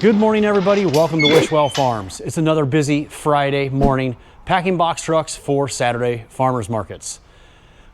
Good morning, everybody. Welcome to Wishwell Farms. It's another busy Friday morning packing box trucks for Saturday farmers markets.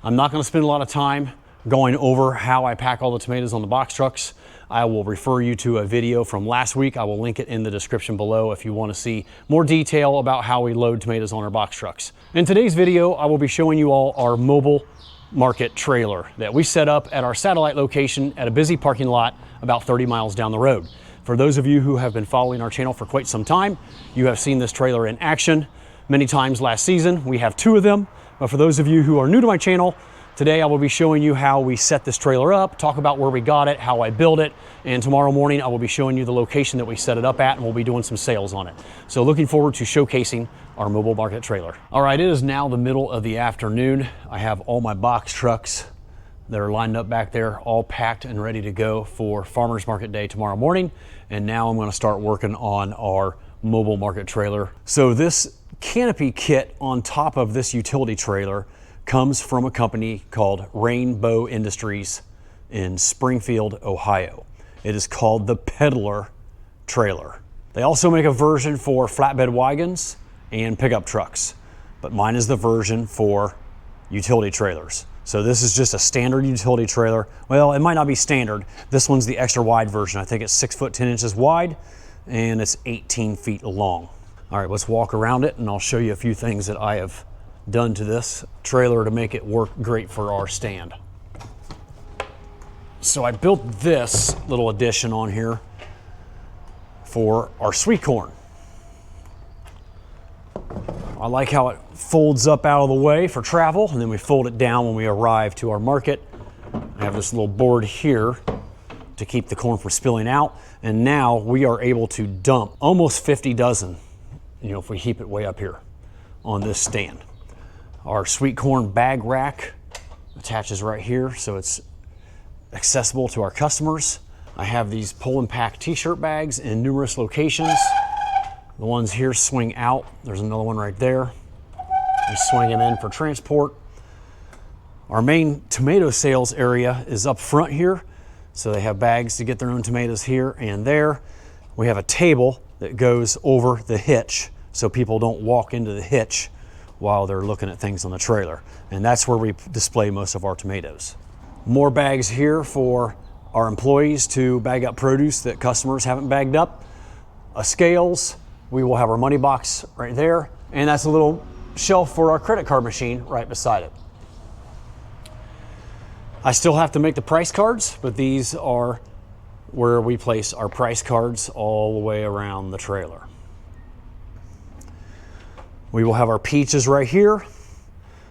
I'm not going to spend a lot of time going over how I pack all the tomatoes on the box trucks. I will refer you to a video from last week. I will link it in the description below if you want to see more detail about how we load tomatoes on our box trucks. In today's video, I will be showing you all our mobile market trailer that we set up at our satellite location at a busy parking lot about 30 miles down the road. For those of you who have been following our channel for quite some time, you have seen this trailer in action many times last season. We have two of them, but for those of you who are new to my channel, today I will be showing you how we set this trailer up, talk about where we got it, how I built it, and tomorrow morning I will be showing you the location that we set it up at, and we'll be doing some sales on it. So looking forward to showcasing our mobile market trailer. All right, it is now the middle of the afternoon. I have all my box trucks that are lined up back there, all packed and ready to go for Farmers Market Day tomorrow morning. And now I'm gonna start working on our mobile market trailer. So this canopy kit on top of this utility trailer comes from a company called Rainbow Industries in Springfield, Ohio. It is called the Peddler trailer. They also make a version for flatbed wagons and pickup trucks, but mine is the version for utility trailers. So this is just a standard utility trailer. Well, it might not be standard. This one's the extra wide version. I think it's 6 foot 10 inches wide and it's 18 feet long. All right, let's walk around it and I'll show you a few things that I have done to this trailer to make it work great for our stand. So I built this little addition on here for our sweet corn. I like how it folds up out of the way for travel, and then we fold it down when we arrive to our market. I have this little board here to keep the corn from spilling out, and now we are able to dump almost 50 dozen, if we keep it way up here on this stand. Our sweet corn bag rack attaches right here, so it's accessible to our customers. I have these pull and pack t-shirt bags in numerous locations. The ones here swing out. There's another one right there. We swing them in for transport. Our main tomato sales area is up front here. So they have bags to get their own tomatoes here and there. We have a table that goes over the hitch so people don't walk into the hitch while they're looking at things on the trailer. And that's where we display most of our tomatoes. More bags here for our employees to bag up produce that customers haven't bagged up. Scales. We will have our money box right there, and that's a little shelf for our credit card machine right beside it. I still have to make the price cards, but these are where we place our price cards all the way around the trailer. We will have our peaches right here,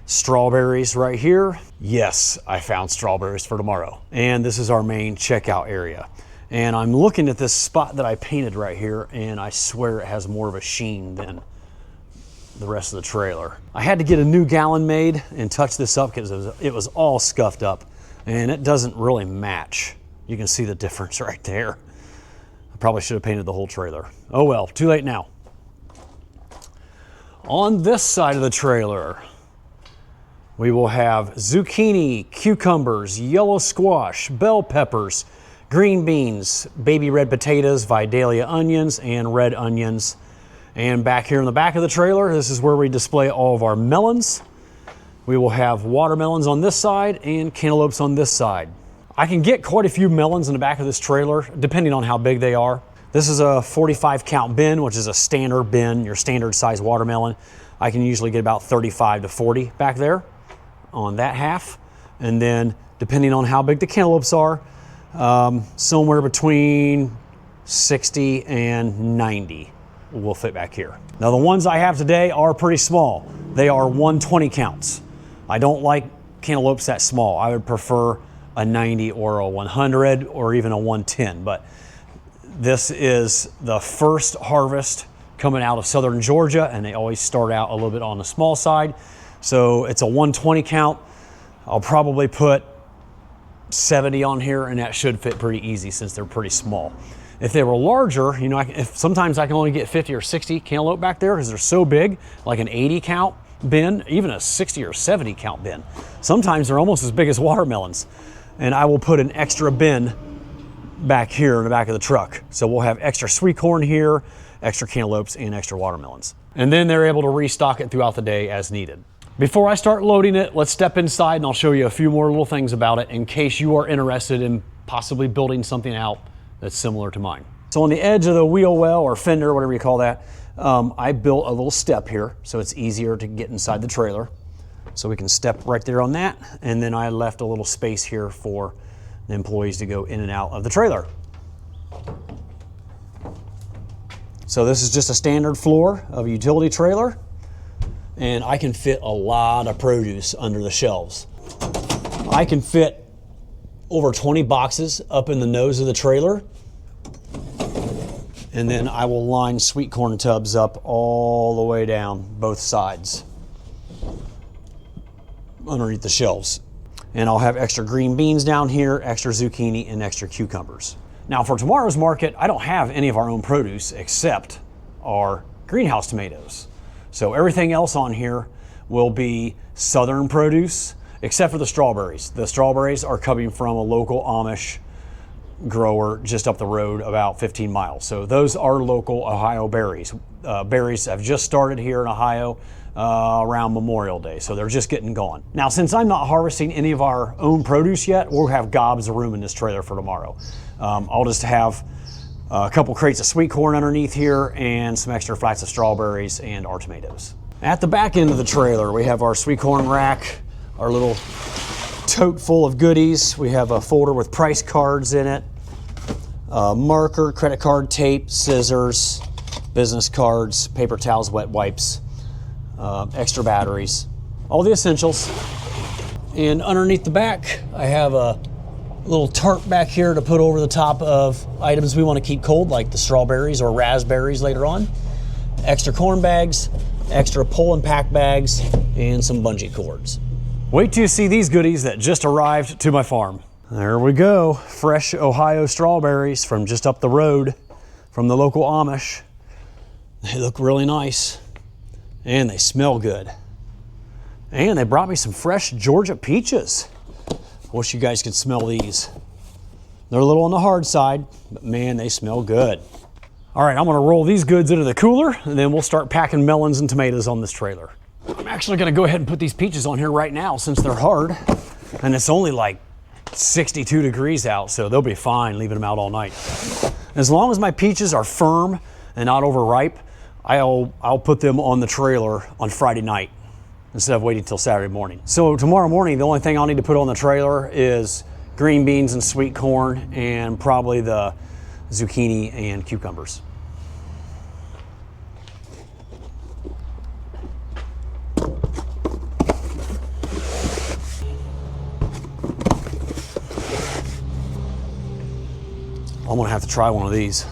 strawberries right here. Yes, I found strawberries for tomorrow. And this is our main checkout area. And I'm looking at this spot that I painted right here, and I swear it has more of a sheen than the rest of the trailer. I had to get a new gallon made and touch this up because it was all scuffed up, and it doesn't really match. You can see the difference right there. I probably should have painted the whole trailer. Oh well, too late now. On this side of the trailer, we will have zucchini, cucumbers, yellow squash, bell peppers, green beans, baby red potatoes, Vidalia onions, and red onions. And back here in the back of the trailer, this is where we display all of our melons. We will have watermelons on this side and cantaloupes on this side. I can get quite a few melons in the back of this trailer, depending on how big they are. This is a 45 count bin, which is a standard bin, your standard size watermelon. I can usually get about 35 to 40 back there on that half. And then depending on how big the cantaloupes are, somewhere between 60 and 90 will fit back here. Now the ones I have today are pretty small. They are 120 counts. I don't like cantaloupes that small. I would prefer a 90 or a 100 or even a 110, but this is the first harvest coming out of southern Georgia, and they always start out a little bit on the small side. So it's a 120 count. I'll probably put 70 on here, and that should fit pretty easy since they're pretty small. If they were larger, sometimes I can only get 50 or 60 cantaloupe back there because they're so big, like an 80 count bin, even a 60 or 70 count bin. Sometimes they're almost as big as watermelons. And I will put an extra bin back here in the back of the truck. So we'll have extra sweet corn here, extra cantaloupes, and extra watermelons. And then they're able to restock it throughout the day as needed. Before I start loading it, let's step inside and I'll show you a few more little things about it in case you are interested in possibly building something out that's similar to mine. So on the edge of the wheel well or fender, whatever you call that, I built a little step here so it's easier to get inside the trailer. So we can step right there on that. And then I left a little space here for the employees to go in and out of the trailer. So this is just a standard floor of a utility trailer. And I can fit a lot of produce under the shelves. I can fit over 20 boxes up in the nose of the trailer. And then I will line sweet corn tubs up all the way down both sides underneath the shelves. And I'll have extra green beans down here, extra zucchini, and extra cucumbers. Now for tomorrow's market, I don't have any of our own produce except our greenhouse tomatoes. So everything else on here will be southern produce, except for the strawberries. The strawberries are coming from a local Amish grower just up the road about 15 miles. So those are local Ohio berries. Berries have just started here in Ohio around Memorial Day, so they're just getting going. Now, since I'm not harvesting any of our own produce yet, we'll have gobs of room in this trailer for tomorrow. I'll just have a couple crates of sweet corn underneath here and some extra flats of strawberries and our tomatoes. At the back end of the trailer, we have our sweet corn rack, our little tote full of goodies. We have a folder with price cards in it, marker, credit card, tape, scissors, business cards, paper towels, wet wipes, extra batteries, all the essentials. And underneath the back, I have a little tarp back here to put over the top of items we want to keep cold, like the strawberries or raspberries later on. Extra corn bags, extra pull and pack bags, and some bungee cords. Wait till you see these goodies that just arrived to my farm. There we go, fresh Ohio strawberries from just up the road from the local Amish. They look really nice and they smell good. And they brought me some fresh Georgia peaches. I wish you guys could smell these. They're a little on the hard side, but man, they smell good. All right, I'm gonna roll these goods into the cooler and then we'll start packing melons and tomatoes on this trailer. I'm actually gonna go ahead and put these peaches on here right now since they're hard and it's only like 62 degrees out, so they'll be fine leaving them out all night. As long as my peaches are firm and not overripe, I'll put them on the trailer on Friday night instead of waiting till Saturday morning. So tomorrow morning, the only thing I'll need to put on the trailer is green beans and sweet corn and probably the zucchini and cucumbers. I'm gonna have to try one of these.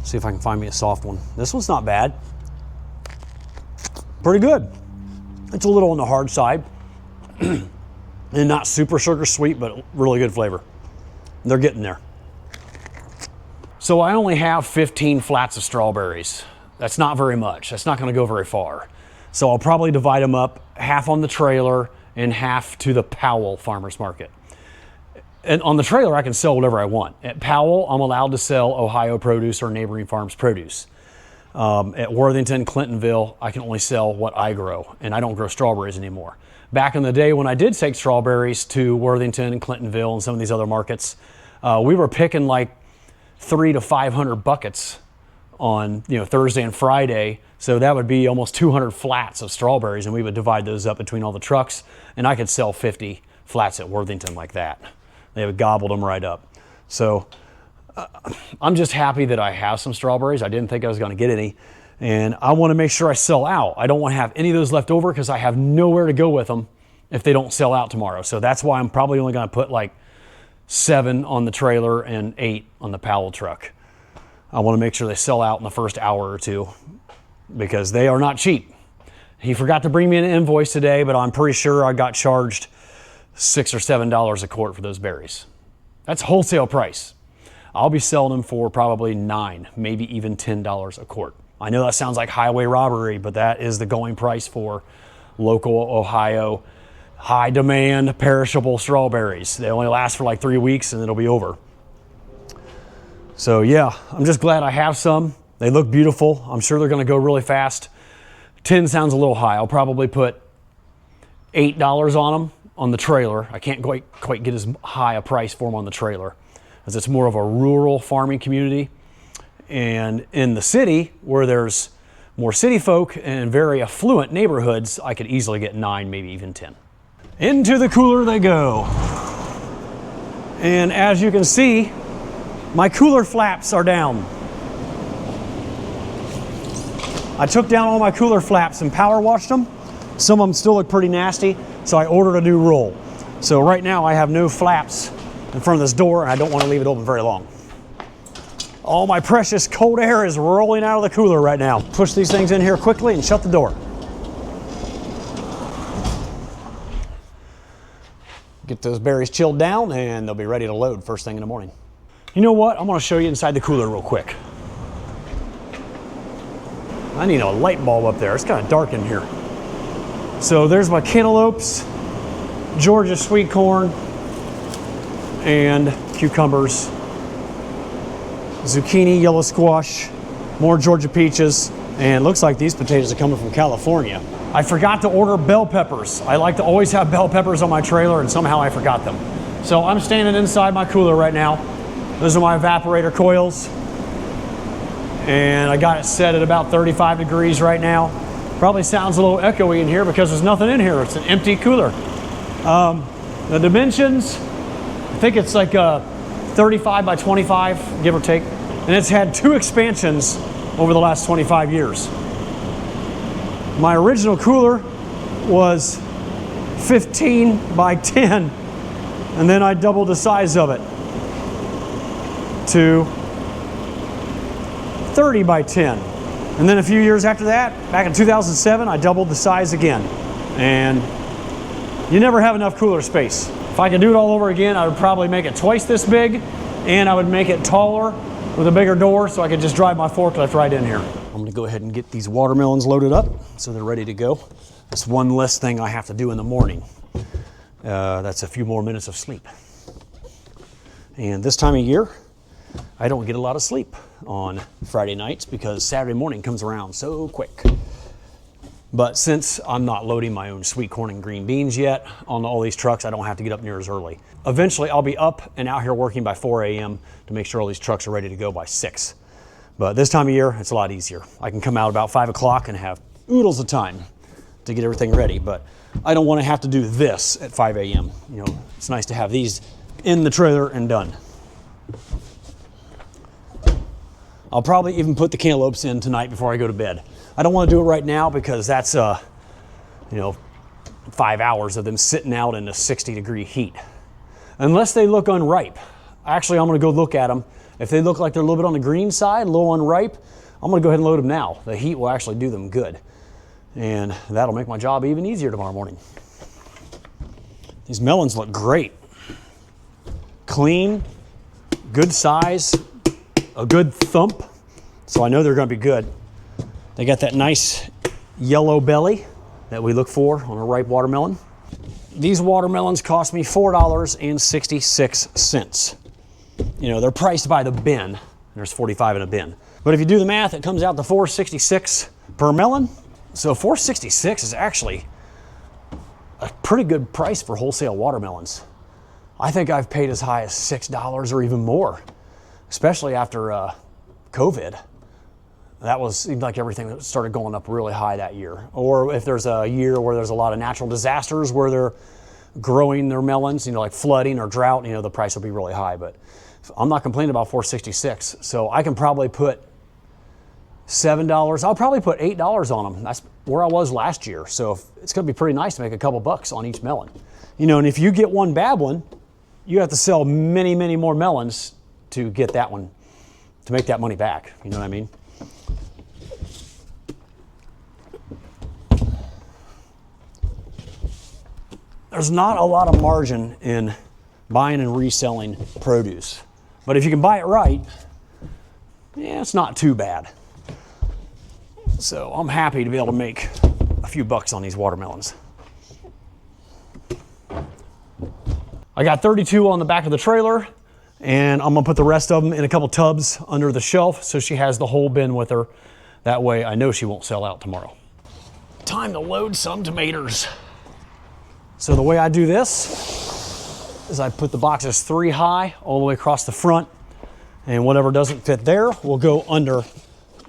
See if I can find me a soft one. This one's not bad. Pretty good. It's a little on the hard side and not super sugar sweet, but really good flavor. They're getting there. So I only have 15 flats of strawberries. That's not very much. That's not gonna go very far. So I'll probably divide them up, half on the trailer and half to the Powell Farmers Market. And on the trailer, I can sell whatever I want. At Powell, I'm allowed to sell Ohio produce or neighboring farms produce. At Worthington, Clintonville, I can only sell what I grow, and I don't grow strawberries anymore. Back in the day when I did take strawberries to Worthington and Clintonville and some of these other markets, we were picking like 300 to 500 buckets on Thursday and Friday. So that would be almost 200 flats of strawberries, and we would divide those up between all the trucks, and I could sell 50 flats at Worthington like that. They would gobbled them right up. So I'm just happy that I have some strawberries. I didn't think I was gonna get any. And I wanna make sure I sell out. I don't wanna have any of those left over because I have nowhere to go with them if they don't sell out tomorrow. So that's why I'm probably only gonna put like 7 on the trailer and 8 on the Powell truck. I wanna make sure they sell out in the first hour or two because they are not cheap. He forgot to bring me an invoice today, but I'm pretty sure I got charged $6 or $7 a quart for those berries. That's wholesale price. I'll be selling them for probably $9, maybe even $10 a quart. I know that sounds like highway robbery, but that is the going price for local Ohio, high demand, perishable strawberries. They only last for like 3 weeks and it'll be over. So yeah, I'm just glad I have some. They look beautiful. I'm sure they're gonna go really fast. 10 sounds a little high. I'll probably put $8 on them on the trailer. I can't quite get as high a price for them on the trailer, as it's more of a rural farming community. And in the city, where there's more city folk and very affluent neighborhoods, I could easily get 9, maybe even 10. Into the cooler they go. And as you can see, my cooler flaps are down. I took down all my cooler flaps and power washed them. Some of them still look pretty nasty, so I ordered a new roll. So right now I have no flaps in front of this door, and I don't want to leave it open very long. All my precious cold air is rolling out of the cooler right now. Push these things in here quickly and shut the door. Get those berries chilled down and they'll be ready to load first thing in the morning. You know what? I'm gonna show you inside the cooler real quick. I need a light bulb up there. It's kind of dark in here. So there's my cantaloupes, Georgia sweet corn, and cucumbers, zucchini, yellow squash, more Georgia peaches, and looks like these potatoes are coming from California. I forgot to order bell peppers. I like to always have bell peppers on my trailer, and somehow I forgot them. So I'm standing inside my cooler right now. Those are my evaporator coils. And I got it set at about 35 degrees right now. Probably sounds a little echoey in here because there's nothing in here. It's an empty cooler. The dimensions, I think it's like 35 by 25, give or take. And it's had 2 expansions over the last 25 years. My original cooler was 15 by 10, and then I doubled the size of it to 30 by 10. And then a few years after that, back in 2007, I doubled the size again. And you never have enough cooler space. If I could do it all over again, I would probably make it twice this big, and I would make it taller with a bigger door so I could just drive my forklift right in here. I'm gonna go ahead and get these watermelons loaded up so they're ready to go. That's one less thing I have to do in the morning. That's a few more minutes of sleep. And this time of year, I don't get a lot of sleep on Friday nights because Saturday morning comes around so quick. But since I'm not loading my own sweet corn and green beans yet on all these trucks, I don't have to get up near as early. Eventually, I'll be up and out here working by 4 a.m. to make sure all these trucks are ready to go by 6. But this time of year, it's a lot easier. I can come out about 5 o'clock and have oodles of time to get everything ready, but I don't want to have to do this at 5 a.m. You know, it's nice to have these in the trailer and done. I'll probably even put the cantaloupes in tonight before I go to bed. I don't want to do it right now because that's, 5 hours of them sitting out in a 60-degree heat. Unless they look unripe. Actually, I'm going to go look at them. If they look like they're a little bit on the green side, a little unripe, I'm going to go ahead and load them now. The heat will actually do them good. And that'll make my job even easier tomorrow morning. These melons look great. Clean, good size, a good thump. So I know they're going to be good. They got that nice yellow belly that we look for on a ripe watermelon. These watermelons cost me $4.66. You know, they're priced by the bin. There's 45 in a bin. But if you do the math, it comes out to $4.66 per melon. So $4.66 is actually a pretty good price for wholesale watermelons. I think I've paid as high as $6 or even more, especially after COVID. Seemed like everything started going up really high that year. Or if there's a year where there's a lot of natural disasters where they're growing their melons, like flooding or drought, the price will be really high. But I'm not complaining about $4.66. So I can probably put $7. I'll probably put $8 on them. That's where I was last year. So it's going to be pretty nice to make a couple bucks on each melon. And if you get one bad one, you have to sell many, many more melons to get that one, to make that money back. You know what I mean? There's not a lot of margin in buying and reselling produce. But if you can buy it right, it's not too bad. So I'm happy to be able to make a few bucks on these watermelons. I got 32 on the back of the trailer, And I'm gonna put the rest of them in a couple tubs under the shelf so she has the whole bin with her. That way I know she won't sell out tomorrow. Time to load some tomatoes. So the way I do this is I put the boxes 3 high all the way across the front, and whatever doesn't fit there will go under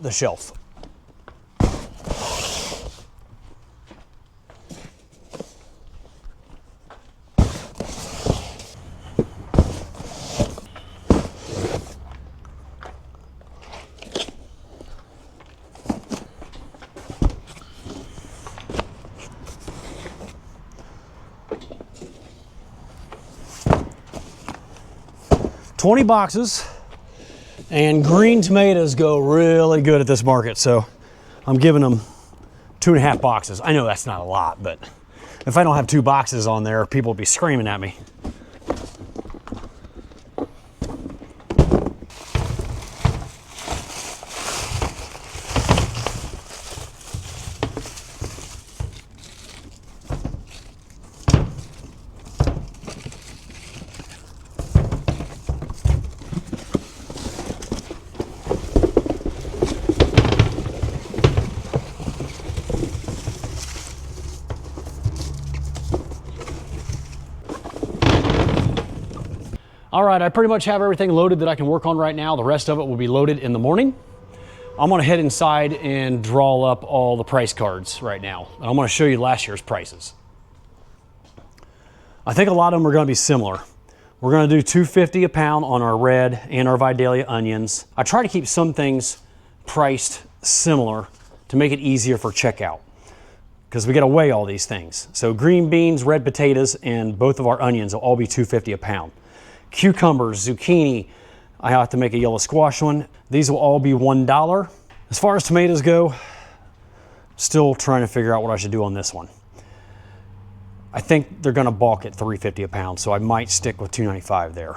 the shelf. $20 boxes, and green tomatoes go really good at this market, so I'm giving them 2.5 boxes. I know that's not a lot, but if I don't have 2 boxes on there, people will be screaming at me. All right, I pretty much have everything loaded that I can work on right now. The rest of it will be loaded in the morning. I'm gonna head inside and draw up all the price cards right now. And I'm gonna show you last year's prices. I think a lot of them are gonna be similar. We're gonna do $2.50 a pound on our red and our Vidalia onions. I try to keep some things priced similar to make it easier for checkout, because we gotta weigh all these things. So green beans, red potatoes, and both of our onions will all be $2.50 a pound. Cucumbers, zucchini, I have to make a yellow squash one. These will all be $1. As far as tomatoes go, still trying to figure out what I should do on this one. I think they're gonna balk at $3.50 a pound, so I might stick with $2.95 there.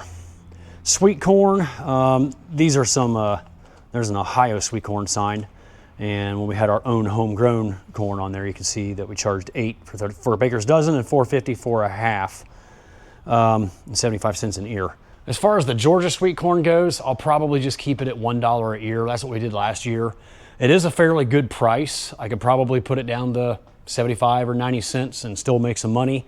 Sweet corn, these are some, there's an Ohio sweet corn sign. And when we had our own homegrown corn on there, you can see that we charged $8 for a baker's dozen and $4.50 for a half. And 75 cents an ear. As far as the Georgia sweet corn goes, I'll probably just keep it at $1 a ear. That's what we did last year. It is a fairly good price. I could probably put it down to 75 or 90 cents and still make some money,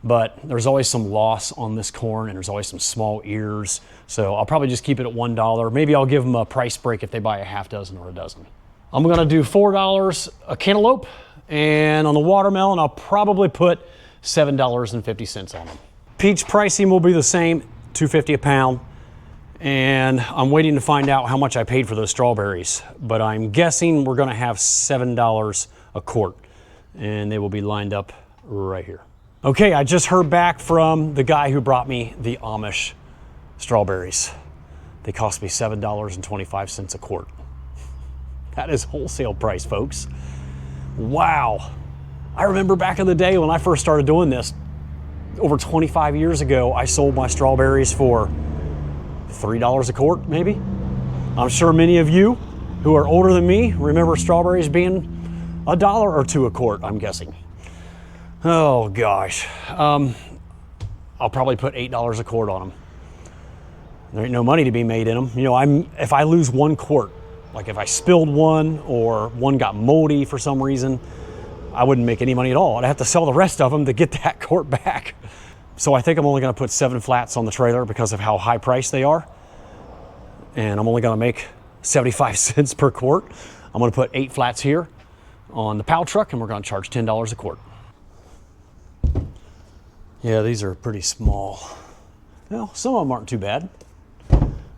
but there's always some loss on this corn and there's always some small ears. So I'll probably just keep it at $1. Maybe I'll give them a price break if they buy a half dozen or a dozen. I'm gonna do $4 a cantaloupe, and on the watermelon, I'll probably put $7.50 on them. Peach pricing will be the same, $2.50 a pound, and I'm waiting to find out how much I paid for those strawberries, but I'm guessing we're gonna have $7 a quart, and they will be lined up right here. Okay, I just heard back from the guy who brought me the Amish strawberries. They cost me $7.25 a quart. That is wholesale price, folks. Wow. I remember back in the day when I first started doing this, over 25 years ago, I sold my strawberries for $3 a quart, maybe. I'm sure many of you who are older than me remember strawberries being $1 or $2 a quart, I'm guessing. Oh gosh. I'll probably put $8 a quart on them. There ain't no money to be made in them. You know, if I lose 1 quart, like if I spilled one or one got moldy for some reason, I wouldn't make any money at all. I'd have to sell the rest of them to get that quart back. So I think I'm only gonna put 7 flats on the trailer because of how high priced they are. And I'm only gonna make 75 cents per quart. I'm gonna put 8 flats here on the POW truck, and we're gonna charge $10 a quart. Yeah, these are pretty small. Well, some of them aren't too bad.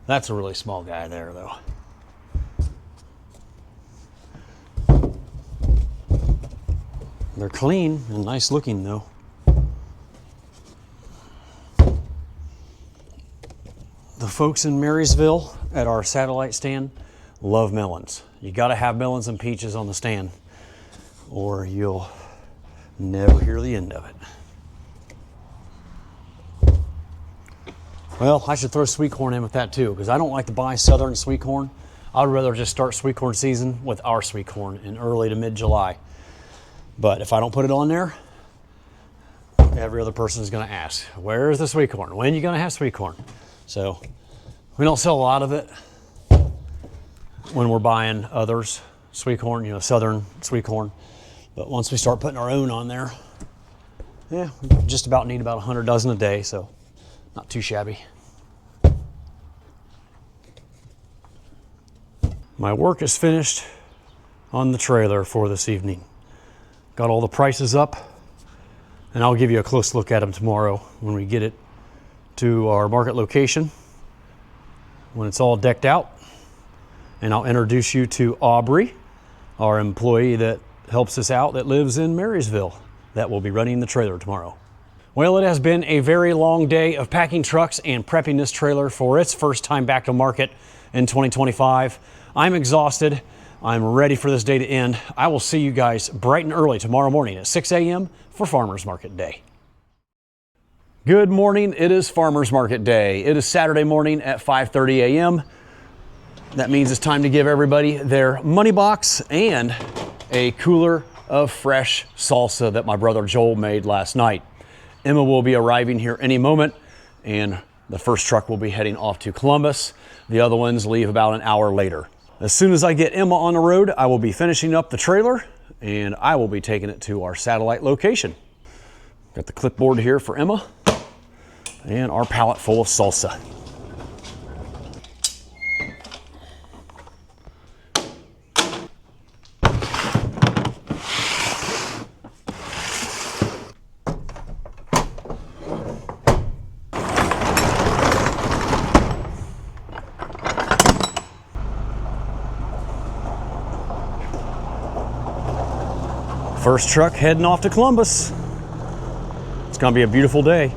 That's a really small guy there though. They're clean and nice looking though. The folks in Marysville at our satellite stand love melons. You gotta have melons and peaches on the stand or you'll never hear the end of it. Well, I should throw sweet corn in with that too, because I don't like to buy southern sweet corn. I'd rather just start sweet corn season with our sweet corn in early to mid-July. But if I don't put it on there, every other person is gonna ask, where's the sweet corn? When are you gonna have sweet corn? So We don't sell a lot of it when we're buying others, sweet corn, you know, southern sweet corn. But once we start putting our own on there, yeah, we just about need about 100 dozen a day, so not too shabby. My work is finished on the trailer for this evening. Got all the prices up, and I'll give you a close look at them tomorrow when we get it to our market location, when it's all decked out. And I'll introduce you to Aubrey, our employee that helps us out, that lives in Marysville, that will be running the trailer tomorrow. Well, it has been a very long day of packing trucks and prepping this trailer for its first time back to market in 2025. I'm exhausted. I'm ready for this day to end. I will see you guys bright and early tomorrow morning at 6 a.m. for Farmers Market Day. Good morning. It is Farmers Market Day. It is Saturday morning at 5:30 a.m. That means it's time to give everybody their money box and a cooler of fresh salsa that my brother Joel made last night. Emma will be arriving here any moment, and the first truck will be heading off to Columbus. The other ones leave about an hour later. As soon as I get Emma on the road, I will be finishing up the trailer, and I will be taking it to our satellite location. Got the clipboard here for Emma, and our pallet full of salsa. First truck heading off to Columbus. It's gonna be a beautiful day.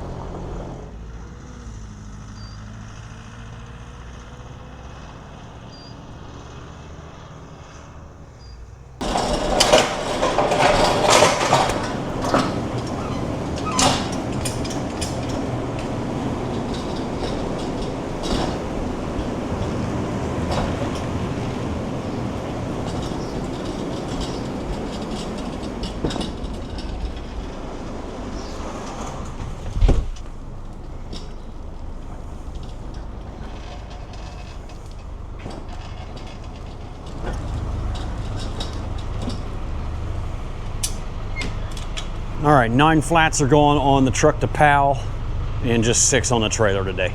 All right, 9 flats are going on the truck to Powell and just 6 on the trailer today.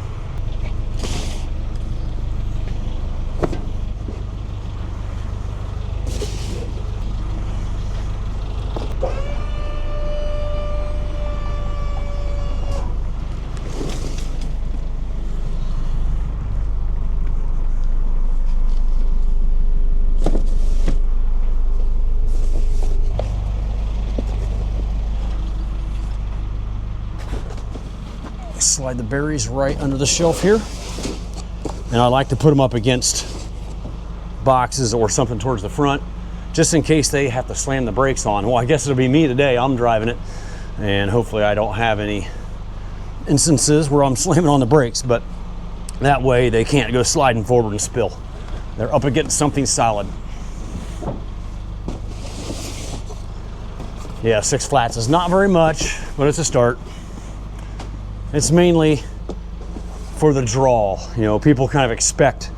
Slide the berries right under the shelf here. And I like to put them up against boxes or something towards the front, just in case they have to slam the brakes on. Well, I guess it'll be me today. I'm driving it, and hopefully I don't have any instances where I'm slamming on the brakes, but that way they can't go sliding forward and spill. They're up against something solid. Yeah, 6 flats is not very much, but it's a start. It's mainly for the draw. You know, people kind of expect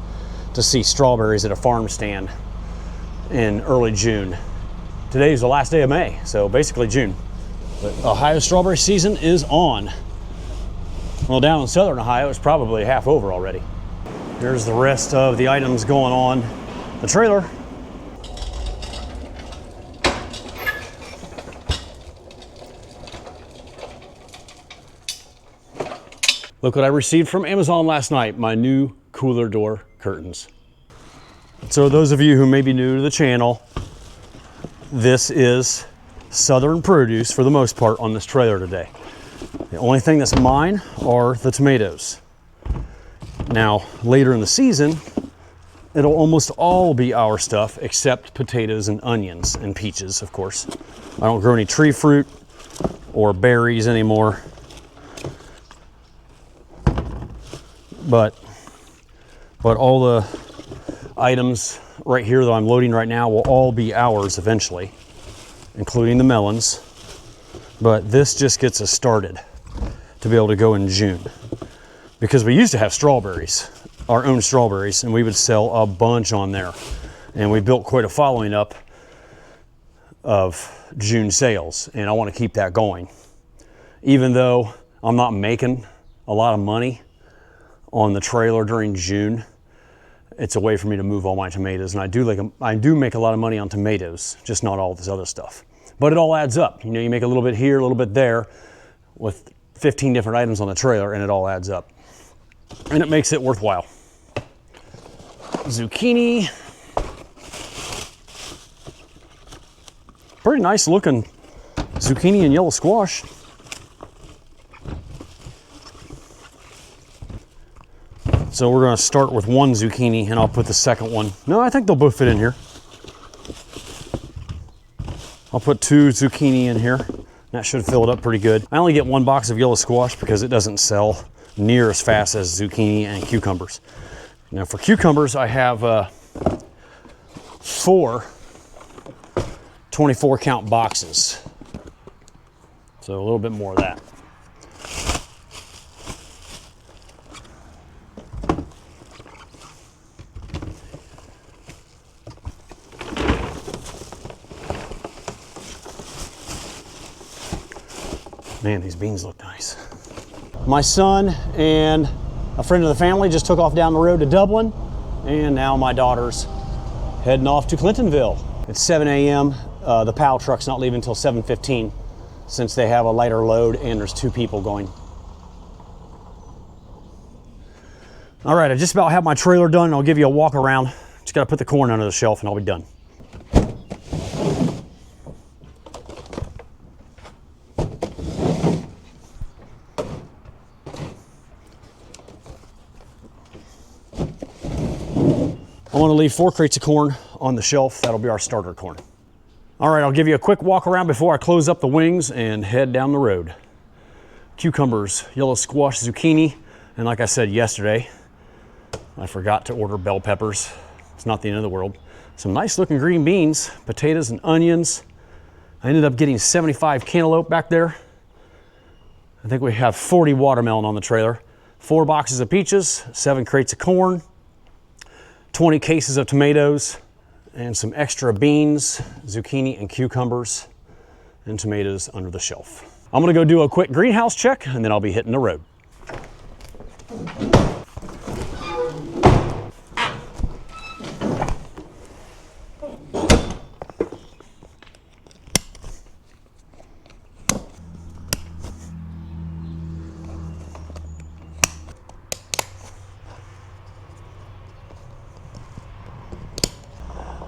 to see strawberries at a farm stand in early June. Today's the last day of May, so basically June. But Ohio strawberry season is on. Well, down in southern Ohio, it's probably half over already. Here's the rest of the items going on the trailer. Look what I received from Amazon last night, my new cooler door curtains. So those of you who may be new to the channel, this is southern produce for the most part on this trailer today. The only thing that's mine are the tomatoes. Now, later in the season, it'll almost all be our stuff except potatoes and onions and peaches, of course. I don't grow any tree fruit or berries anymore. But all the items right here that I'm loading right now will all be ours eventually, including the melons. But this just gets us started to be able to go in June, because we used to have strawberries our own strawberries, and we would sell a bunch on there. And we built quite a following up of June sales, and I want to keep that going. Even though I'm not making a lot of money on the trailer during June, it's a way for me to move all my tomatoes, and I do make a lot of money on tomatoes, just not all this other stuff. But it all adds up. You know, you make a little bit here, a little bit there, with 15 different items on the trailer, and it all adds up. And it makes it worthwhile. Zucchini. Pretty nice looking zucchini and yellow squash. So we're going to start with one zucchini, and I'll put the second one. No, I think they'll both fit in here. I'll put 2 zucchini in here. That should fill it up pretty good. I only get 1 box of yellow squash because it doesn't sell near as fast as zucchini and cucumbers. Now for cucumbers, I have 4 24 count boxes. So a little bit more of that. Man, these beans look nice. My son and a friend of the family just took off down the road to Dublin, and now my daughter's heading off to Clintonville. It's 7 a.m. The POW truck's not leaving until 7:15 since they have a lighter load and there's 2 people going. All right, I just about have my trailer done, and I'll give you a walk around. Just gotta put the corn under the shelf and I'll be done. I want to leave 4 crates of corn on the shelf. That'll be our starter corn. All right, I'll give you a quick walk around before I close up the wings and head down the road. Cucumbers, yellow squash, zucchini, and like I said yesterday, I forgot to order bell peppers. It's not the end of the world. Some nice looking green beans, potatoes and onions. I ended up getting 75 cantaloupe back there. I think we have 40 watermelon on the trailer. 4 boxes of peaches, 7 crates of corn, 20 cases of tomatoes, and some extra beans, zucchini and cucumbers, and tomatoes under the shelf. I'm gonna go do a quick greenhouse check, and then I'll be hitting the road.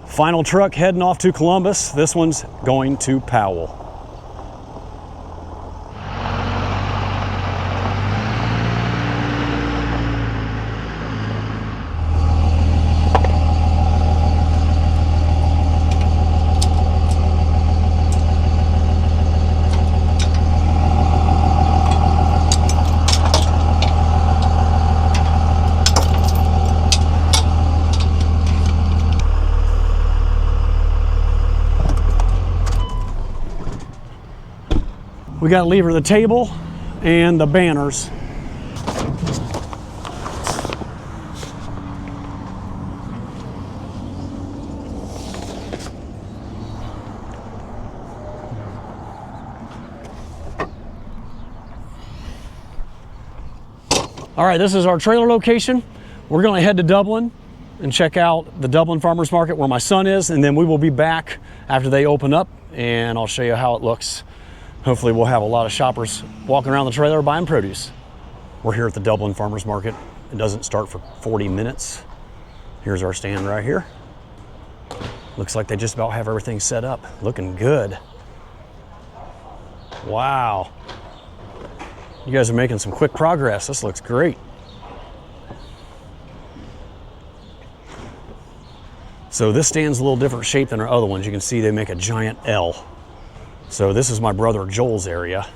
Final truck heading off to Columbus. This one's going to Powell. We got to lever the table and the banners. All right, this is our trailer location. We're going to head to Dublin and check out the Dublin Farmers Market where my son is, and then we will be back after they open up, and I'll show you how it looks. Hopefully we'll have a lot of shoppers walking around the trailer buying produce. We're here at the Dublin Farmers Market. It doesn't start for 40 minutes. Here's our stand right here. Looks like they just about have everything set up. Looking good. Wow. You guys are making some quick progress. This looks great. So this stand's a little different shape than our other ones. You can see they make a giant L. So this is my brother Joel's area,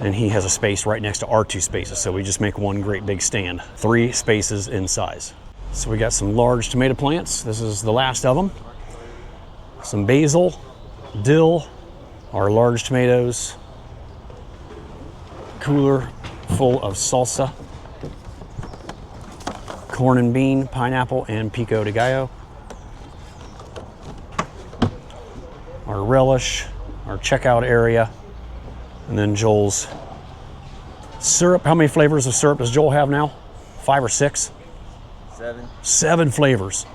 and he has a space right next to our 2 spaces. So we just make one great big stand, 3 spaces in size. So we got some large tomato plants. This is the last of them. Some basil, dill, our large tomatoes, cooler full of salsa, corn and bean, pineapple, and pico de gallo. Our relish, our checkout area, and then Joel's syrup. How many flavors of syrup does Joel have now? 5 or 6? 7. 7 flavors.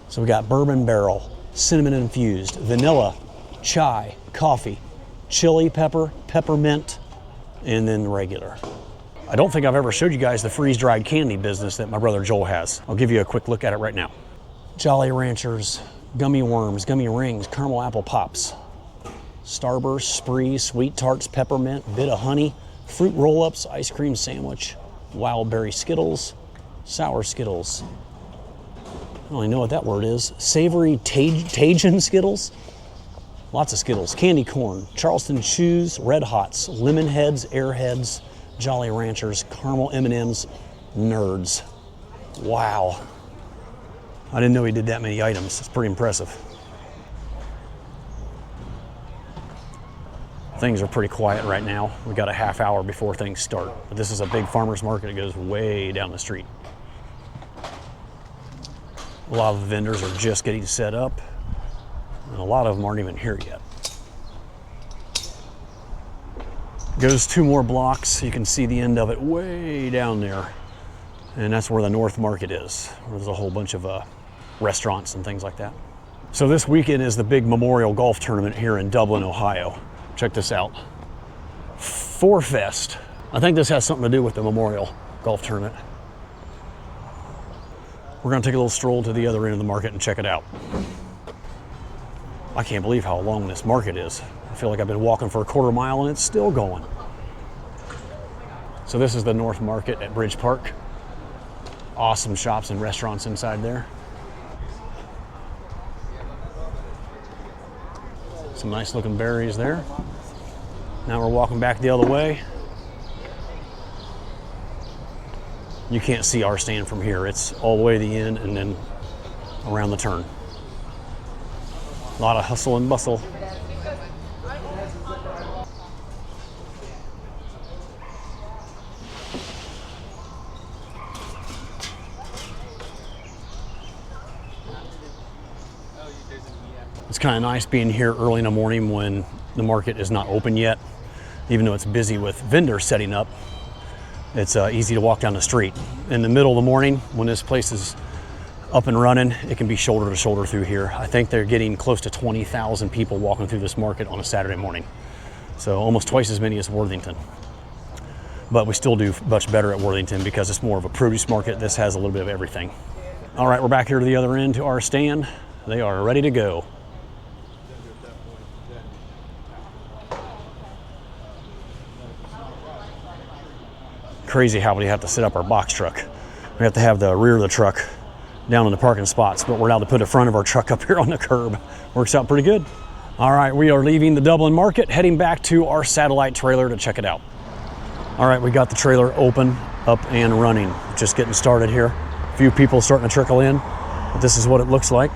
So we got bourbon barrel, cinnamon infused, vanilla, chai, coffee, chili pepper, peppermint, and then regular. I don't think I've ever showed you guys the freeze-dried candy business that my brother Joel has. I'll give you a quick look at it right now. Jolly Ranchers, gummy worms, gummy rings, caramel apple pops, Starburst, Spree, sweet tarts, peppermint, bit of honey, fruit roll-ups, ice cream sandwich, wild berry Skittles, sour Skittles. I don't even know what that word is. Savory Tajin Skittles. Lots of Skittles. Candy corn, Charleston Chews, Red Hots, Lemon Heads, Airheads, Jolly Ranchers, caramel M&Ms, Nerds. Wow. I didn't know he did that many items. It's pretty impressive. Things are pretty quiet right now. We got a half hour before things start. But this is a big farmer's market. It goes way down the street. A lot of the vendors are just getting set up, and a lot of them aren't even here yet. Goes 2 more blocks. You can see the end of it way down there. And that's where the North Market is, where there's a whole bunch of restaurants and things like that. So this weekend is the big Memorial Golf Tournament here in Dublin, Ohio. Check this out. 4Fest. I think this has something to do with the Memorial Golf Tournament. We're gonna take a little stroll to the other end of the market and check it out. I can't believe how long this market is. I feel like I've been walking for a quarter mile and it's still going. So this is the North Market at Bridge Park. Awesome shops and restaurants inside there. Some nice looking berries there. Now we're walking back the other way. You can't see our stand from here. It's all the way to the end and then around the turn. A lot of hustle and bustle. It's kind of nice being here early in the morning when the market is not open yet. Even though it's busy with vendors setting up, it's easy to walk down the street. In the middle of the morning, when this place is up and running, it can be shoulder to shoulder through here. I think they're getting close to 20,000 people walking through this market on a Saturday morning. So almost twice as many as Worthington. But we still do much better at Worthington because it's more of a produce market. This has a little bit of everything. All right, we're back here to the other end to our stand. They are ready to go. Crazy how we have to set up our box truck. We have to have the rear of the truck down in the parking spots, but we're allowed to put the front of our truck up here on the curb. Works out pretty good. All right, we are leaving the Dublin Market, heading back to our satellite trailer to check it out. All right, we got the trailer open, up and running. Just getting started here. A few people starting to trickle in, but this is what it looks like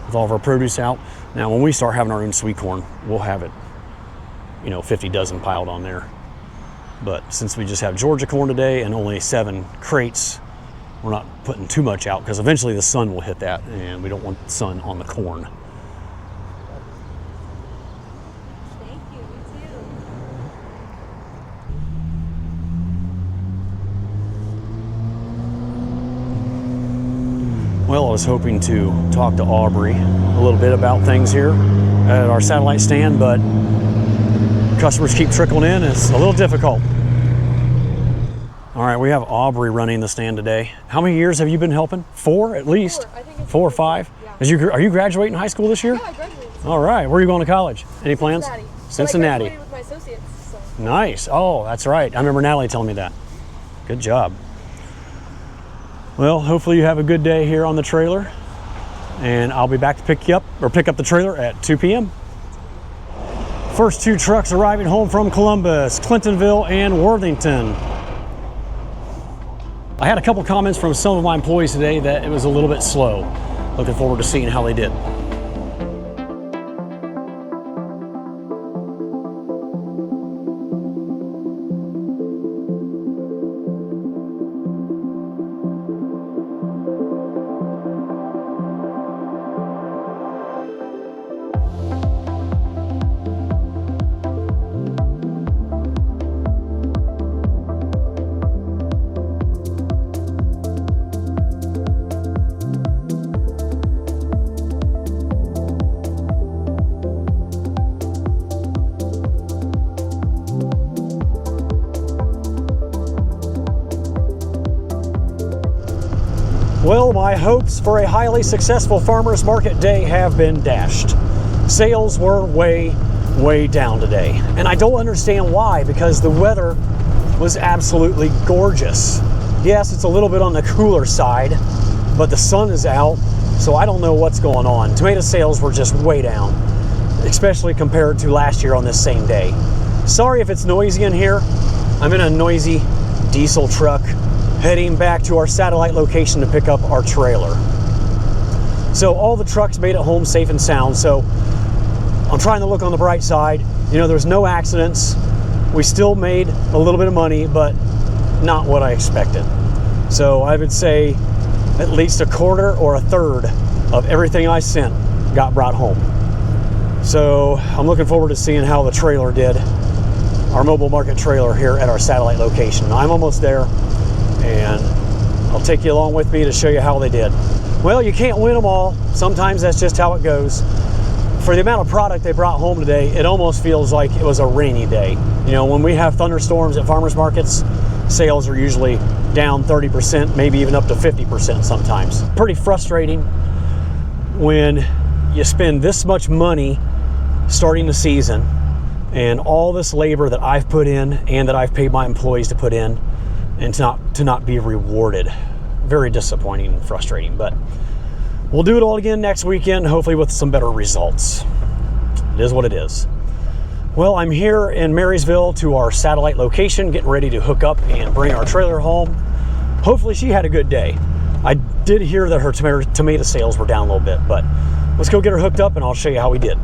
with all of our produce out. Now, when we start having our own sweet corn, we'll have it, 50 dozen piled on there. But since we just have Georgia corn today and only 7 crates, we're not putting too much out because eventually the sun will hit that and we don't want the sun on the corn. Thank you, you too. Well, I was hoping to talk to Aubrey a little bit about things here at our satellite stand, but customers keep trickling in. It's a little difficult. All right, we have Aubrey running the stand today. How many years have you been helping? 4 at least? 4, I think it's 4 or 5? Yeah. Are you graduating high school this year? Yeah, I graduated. All right, where are you going to college? Any plans? Cincinnati. But I graduated with my associates. So. Nice. Oh, that's right. I remember Natalie telling me that. Good job. Well, hopefully you have a good day here on the trailer, and I'll be back to pick up the trailer at 2 p.m. First 2 trucks arriving home from Columbus, Clintonville, and Worthington. I had a couple comments from some of my employees today that it was a little bit slow. Looking forward to seeing how they did. Well, my hopes for a highly successful farmers market day have been dashed. Sales were way down today. And I don't understand why, because the weather was absolutely gorgeous. Yes, it's a little bit on the cooler side, but the sun is out, so I don't know what's going on. Tomato sales were just way down, especially compared to last year on this same day. Sorry if it's noisy in here. I'm in a noisy diesel truck heading back to our satellite location to pick up our trailer. So all the trucks made it home safe and sound, so I'm trying to look on the bright side. You know, there's no accidents. We still made a little bit of money, but not what I expected. So I would say at least a quarter or a third of everything I sent got brought home. So I'm looking forward to seeing how the trailer did, our mobile market trailer here at our satellite location. I'm almost there, and I'll take you along with me to show you how they did. Well, you can't win them all. Sometimes that's just how it goes. For the amount of product they brought home today, it almost feels like it was a rainy day. You know, when we have thunderstorms at farmers markets, sales are usually down 30%, maybe even up to 50% sometimes. Pretty frustrating when you spend this much money starting the season and all this labor that I've put in and that I've paid my employees to put in, and to not be rewarded. Very disappointing and frustrating, but we'll do it all again next weekend, hopefully with some better results. It is what it is. Well, I'm here in Marysville to our satellite location, getting ready to hook up and bring our trailer home. Hopefully she had a good day. I did hear that her tomato sales were down a little bit, but let's go get her hooked up and I'll show you how we did.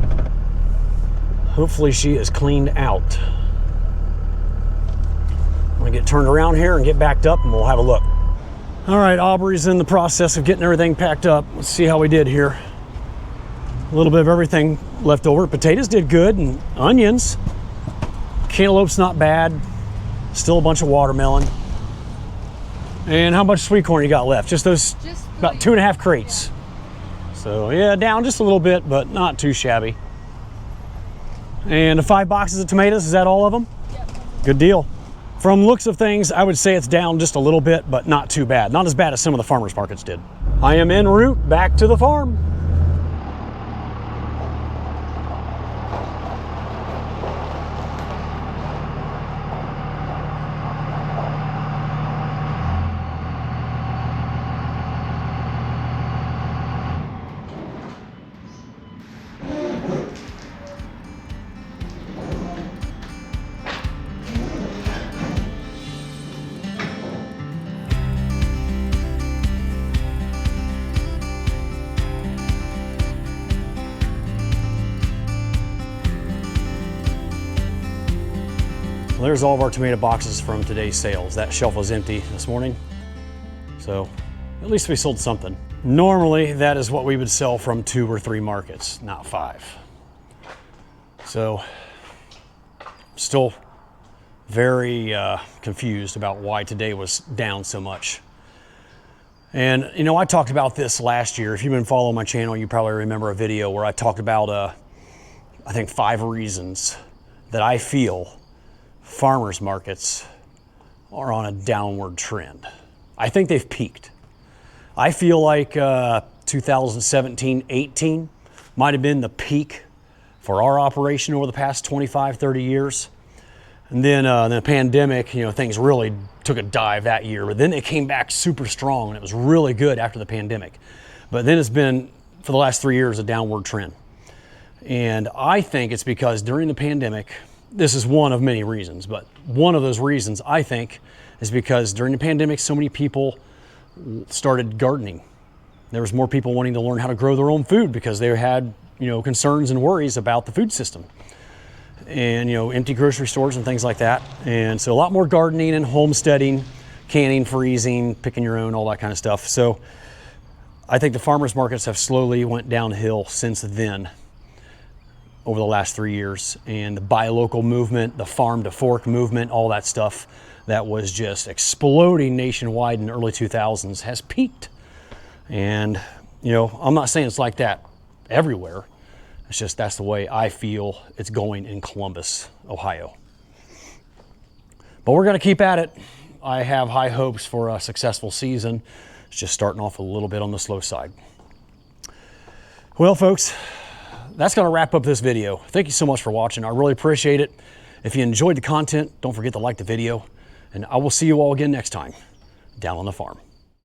Hopefully she is cleaned out. I'm gonna get turned around here and get backed up and we'll have a look. All right, Aubrey's in the process of getting everything packed up. Let's see how we did here. A little bit of everything left over. Potatoes did good, and onions. Cantaloupe's not bad. Still a bunch of watermelon. And how much sweet corn you got left? Just those, about 2.5 crates. Yeah. So yeah, down just a little bit, but not too shabby. And the 5 boxes of tomatoes, is that all of them? Yep. Good deal. From looks of things, I would say it's down just a little bit, but not too bad. Not as bad as some of the farmers markets did. I am en route back to the farm. Well, there's all of our tomato boxes from today's sales. That shelf was empty this morning, so at least we sold something. Normally, that is what we would sell from 2 or 3 markets, not 5. So, still very confused about why today was down so much. And you know, I talked about this last year. If you've been following my channel, you probably remember a video where I talked about, I think 5 reasons that I feel farmers markets are on a downward trend. I think they've peaked. I feel like 2017-18 might have been the peak for our operation over the past 25, 30 years. And then the pandemic, you know, things really took a dive that year, but then it came back super strong and it was really good after the pandemic. But then it's been, for the last 3 years, a downward trend. And I think it's because during the pandemic, this is one of many reasons, but one of those reasons I think is because during the pandemic, so many people started gardening. There was more people wanting to learn how to grow their own food because they had, you know, concerns and worries about the food system and, you know, empty grocery stores and things like that. And so a lot more gardening and homesteading, canning, freezing, picking your own, all that kind of stuff. So I think the farmers markets have slowly went downhill since then, over the last 3 years, and the buy local movement, the farm to fork movement, all that stuff that was just exploding nationwide in the early 2000s has peaked. And, you know, I'm not saying it's like that everywhere. It's just that's the way I feel it's going in Columbus, Ohio. But we're gonna keep at it. I have high hopes for a successful season. It's just starting off a little bit on the slow side. Well, folks, that's going to wrap up this video. Thank you so much for watching. I really appreciate it. If you enjoyed the content, don't forget to like the video, and I will see you all again next time down on the farm.